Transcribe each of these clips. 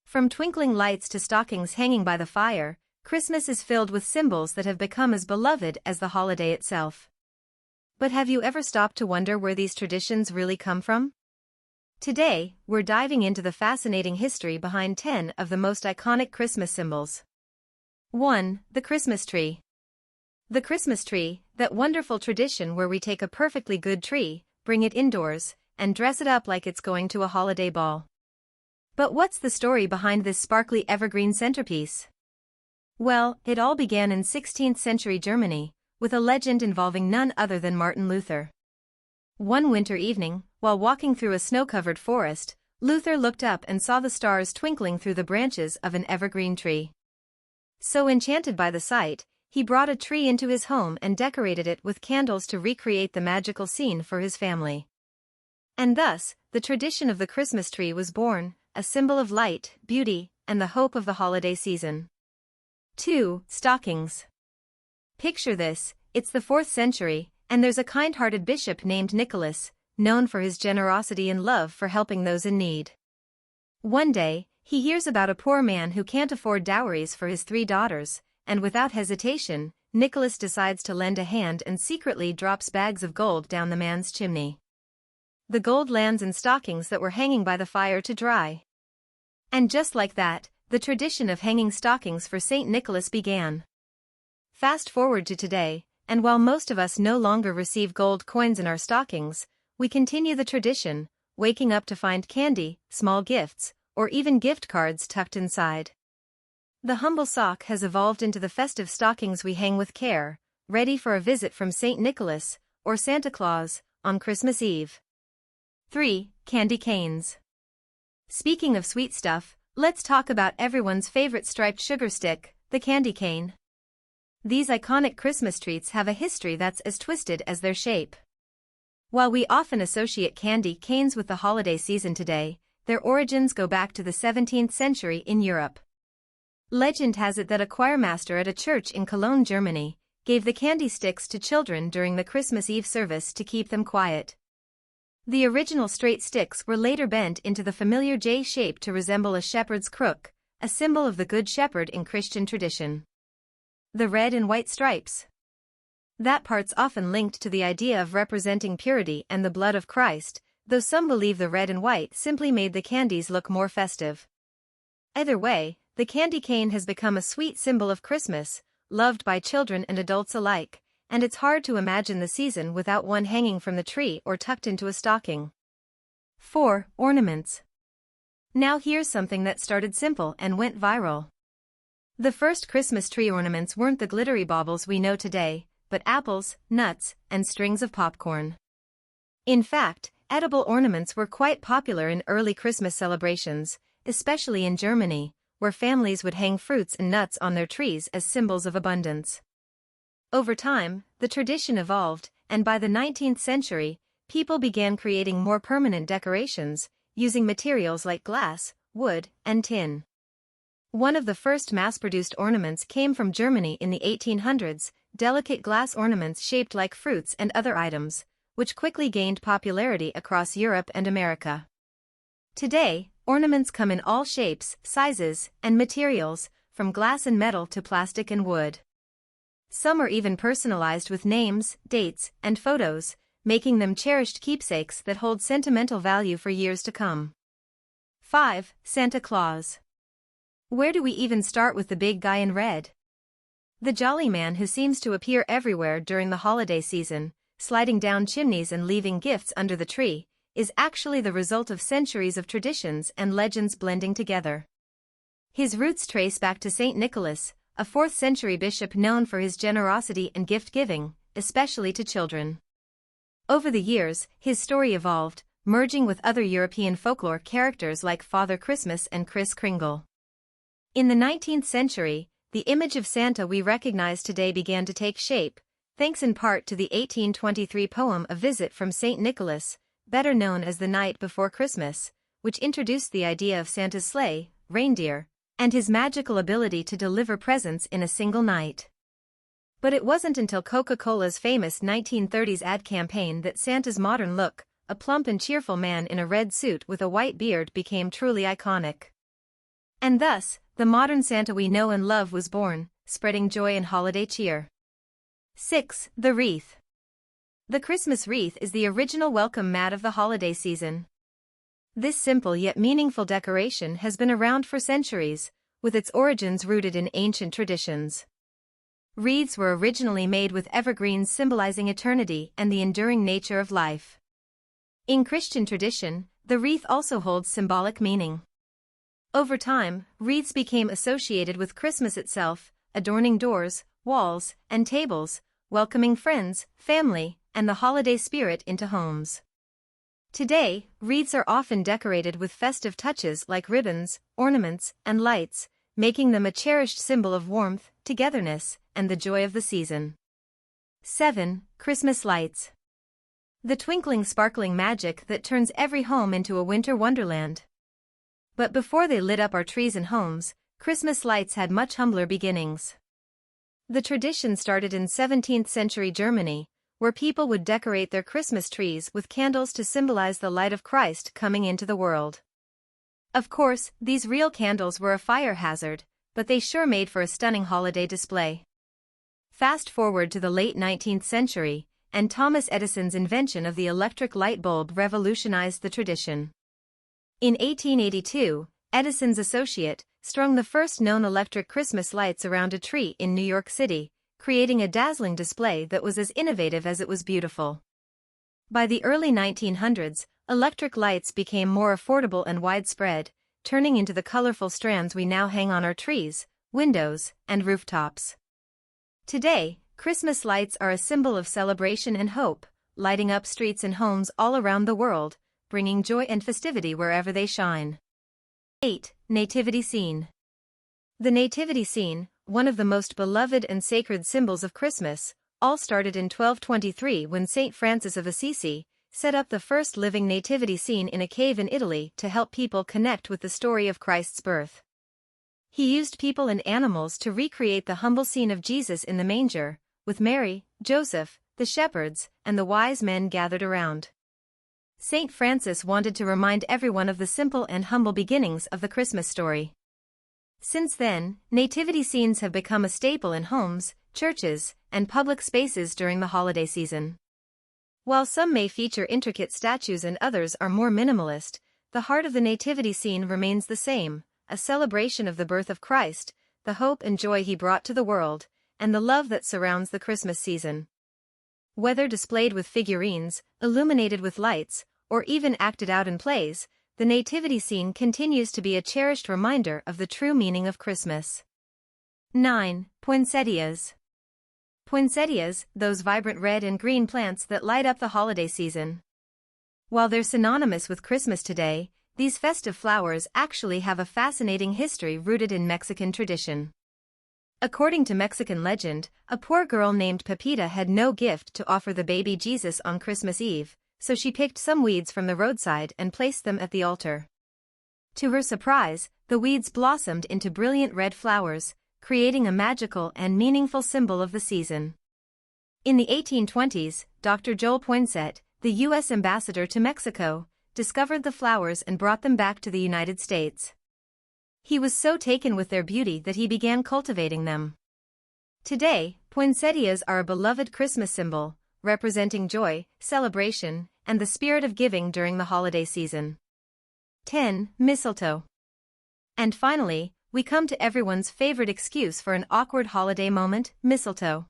From twinkling lights to stockings hanging by the fire, Christmas is filled with symbols that have become as beloved as the holiday itself. But have you ever stopped to wonder where these traditions really come from? Today, we're diving into the fascinating history behind 10 of the most iconic Christmas symbols. 1. The Christmas tree. The Christmas tree, that wonderful tradition where we take a perfectly good tree, bring it indoors, and dress it up like it's going to a holiday ball. But what's the story behind this sparkly evergreen centerpiece? Well, it all began in 16th century Germany, with a legend involving none other than Martin Luther. One winter evening, while walking through a snow-covered forest, Luther looked up and saw the stars twinkling through the branches of an evergreen tree. So enchanted by the sight, he brought a tree into his home and decorated it with candles to recreate the magical scene for his family. And thus, the tradition of the Christmas tree was born, a symbol of light, beauty, and the hope of the holiday season. 2. Stockings. Picture this, it's the 4th century, and there's a kind-hearted bishop named Nicholas, known for his generosity and love for helping those in need. One day, he hears about a poor man who can't afford dowries for his 3 daughters, and without hesitation, Nicholas decides to lend a hand and secretly drops bags of gold down the man's chimney. The gold lands in stockings that were hanging by the fire to dry. And just like that, the tradition of hanging stockings for St. Nicholas began. Fast forward to today, and while most of us no longer receive gold coins in our stockings, we continue the tradition, waking up to find candy, small gifts, or even gift cards tucked inside. The humble sock has evolved into the festive stockings we hang with care, ready for a visit from St. Nicholas, or Santa Claus, on Christmas Eve. 3. Candy canes. Speaking of sweet stuff, let's talk about everyone's favorite striped sugar stick, the candy cane. These iconic Christmas treats have a history that's as twisted as their shape. While we often associate candy canes with the holiday season today, their origins go back to the 17th century in Europe. Legend has it that a choirmaster at a church in Cologne, Germany, gave the candy sticks to children during the Christmas Eve service to keep them quiet. The original straight sticks were later bent into the familiar J shape to resemble a shepherd's crook, a symbol of the Good Shepherd in Christian tradition. The red and white stripes. That part's often linked to the idea of representing purity and the blood of Christ, though some believe the red and white simply made the candies look more festive. Either way, the candy cane has become a sweet symbol of Christmas, loved by children and adults alike, and it's hard to imagine the season without one hanging from the tree or tucked into a stocking. 4. Ornaments. Now here's something that started simple and went viral. The first Christmas tree ornaments weren't the glittery baubles we know today, but apples, nuts, and strings of popcorn. In fact, edible ornaments were quite popular in early Christmas celebrations, especially in Germany, where families would hang fruits and nuts on their trees as symbols of abundance. Over time, the tradition evolved, and by the 19th century, people began creating more permanent decorations, using materials like glass, wood, and tin. One of the first mass-produced ornaments came from Germany in the 1800s, delicate glass ornaments shaped like fruits and other items, which quickly gained popularity across Europe and America. Today, ornaments come in all shapes, sizes, and materials, from glass and metal to plastic and wood. Some are even personalized with names, dates, and photos, making them cherished keepsakes that hold sentimental value for years to come. 5. Santa Claus. Where do we even start with the big guy in red? The jolly man who seems to appear everywhere during the holiday season, sliding down chimneys and leaving gifts under the tree, is actually the result of centuries of traditions and legends blending together. His roots trace back to St. Nicholas, a 4th century bishop known for his generosity and gift-giving, especially to children. Over the years, his story evolved, merging with other European folklore characters like Father Christmas and Kris Kringle. In the 19th century, the image of Santa we recognize today began to take shape, thanks in part to the 1823 poem A Visit from St. Nicholas, better known as The Night Before Christmas, which introduced the idea of Santa's sleigh, reindeer, and his magical ability to deliver presents in a single night. But it wasn't until Coca-Cola's famous 1930s ad campaign that Santa's modern look, a plump and cheerful man in a red suit with a white beard, became truly iconic. And thus, the modern Santa we know and love was born, spreading joy and holiday cheer. 6. The wreath. The Christmas wreath is the original welcome mat of the holiday season. This simple yet meaningful decoration has been around for centuries, with its origins rooted in ancient traditions. Wreaths were originally made with evergreens symbolizing eternity and the enduring nature of life. In Christian tradition, the wreath also holds symbolic meaning. Over time, wreaths became associated with Christmas itself, adorning doors, walls, and tables, welcoming friends, family, and the holiday spirit into homes. Today, wreaths are often decorated with festive touches like ribbons, ornaments, and lights, making them a cherished symbol of warmth, togetherness, and the joy of the season. 7. Christmas lights. The twinkling, sparkling magic that turns every home into a winter wonderland. But before they lit up our trees and homes, Christmas lights had much humbler beginnings. The tradition started in 17th century Germany, where people would decorate their Christmas trees with candles to symbolize the light of Christ coming into the world. Of course, these real candles were a fire hazard, but they sure made for a stunning holiday display. Fast forward to the late 19th century, and Thomas Edison's invention of the electric light bulb revolutionized the tradition. In 1882, Edison's associate strung the first known electric Christmas lights around a tree in New York City, creating a dazzling display that was as innovative as it was beautiful. By the early 1900s, electric lights became more affordable and widespread, turning into the colorful strands we now hang on our trees, windows, and rooftops. Today, Christmas lights are a symbol of celebration and hope, lighting up streets and homes all around the world, bringing joy and festivity wherever they shine. 8. Nativity scene. The nativity scene, one of the most beloved and sacred symbols of Christmas, all started in 1223 when Saint Francis of Assisi set up the first living nativity scene in a cave in Italy to help people connect with the story of Christ's birth. He used people and animals to recreate the humble scene of Jesus in the manger, with Mary, Joseph, the shepherds, and the wise men gathered around. Saint Francis wanted to remind everyone of the simple and humble beginnings of the Christmas story. Since then, nativity scenes have become a staple in homes, churches, and public spaces during the holiday season. While some may feature intricate statues and others are more minimalist, the heart of the nativity scene remains the same, a celebration of the birth of Christ, the hope and joy he brought to the world, and the love that surrounds the Christmas season. Whether displayed with figurines, illuminated with lights, or even acted out in plays, the nativity scene continues to be a cherished reminder of the true meaning of Christmas. 9. Poinsettias. Poinsettias, those vibrant red and green plants that light up the holiday season. While they're synonymous with Christmas today, these festive flowers actually have a fascinating history rooted in Mexican tradition. According to Mexican legend, a poor girl named Pepita had no gift to offer the baby Jesus on Christmas Eve, so she picked some weeds from the roadside and placed them at the altar. To her surprise, the weeds blossomed into brilliant red flowers, creating a magical and meaningful symbol of the season. In the 1820s, Dr. Joel Poinsett, the U.S. ambassador to Mexico, discovered the flowers and brought them back to the United States. He was so taken with their beauty that he began cultivating them. Today, poinsettias are a beloved Christmas symbol, representing joy, celebration, and the spirit of giving during the holiday season. 10. Mistletoe. And finally, we come to everyone's favorite excuse for an awkward holiday moment, mistletoe.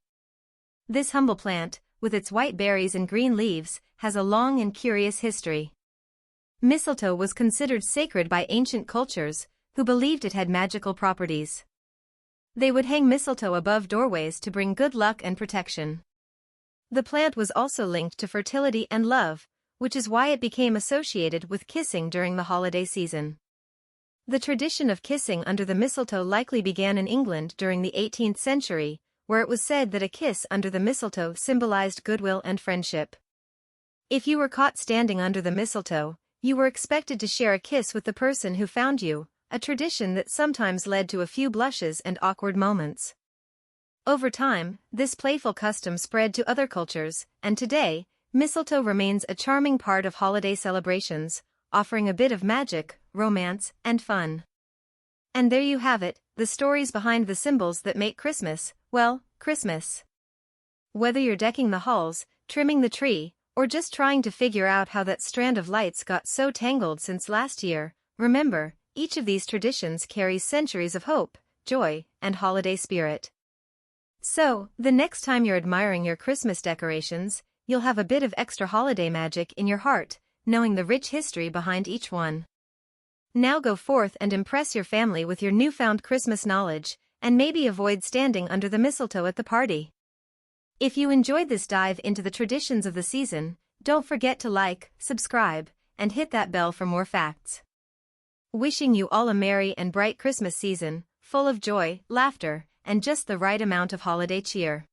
This humble plant, with its white berries and green leaves, has a long and curious history. Mistletoe was considered sacred by ancient cultures, who believed it had magical properties. They would hang mistletoe above doorways to bring good luck and protection. The plant was also linked to fertility and love, which is why it became associated with kissing during the holiday season. The tradition of kissing under the mistletoe likely began in England during the 18th century, where it was said that a kiss under the mistletoe symbolized goodwill and friendship. If you were caught standing under the mistletoe, you were expected to share a kiss with the person who found you, a tradition that sometimes led to a few blushes and awkward moments. Over time, this playful custom spread to other cultures, and today, mistletoe remains a charming part of holiday celebrations, offering a bit of magic, romance, and fun. And there you have it, the stories behind the symbols that make Christmas, well, Christmas. Whether you're decking the halls, trimming the tree, or just trying to figure out how that strand of lights got so tangled since last year, remember, each of these traditions carries centuries of hope, joy, and holiday spirit. So, the next time you're admiring your Christmas decorations, you'll have a bit of extra holiday magic in your heart, knowing the rich history behind each one. Now go forth and impress your family with your newfound Christmas knowledge, and maybe avoid standing under the mistletoe at the party. If you enjoyed this dive into the traditions of the season, don't forget to like, subscribe, and hit that bell for more facts. Wishing you all a merry and bright Christmas season, full of joy, laughter, and just the right amount of holiday cheer.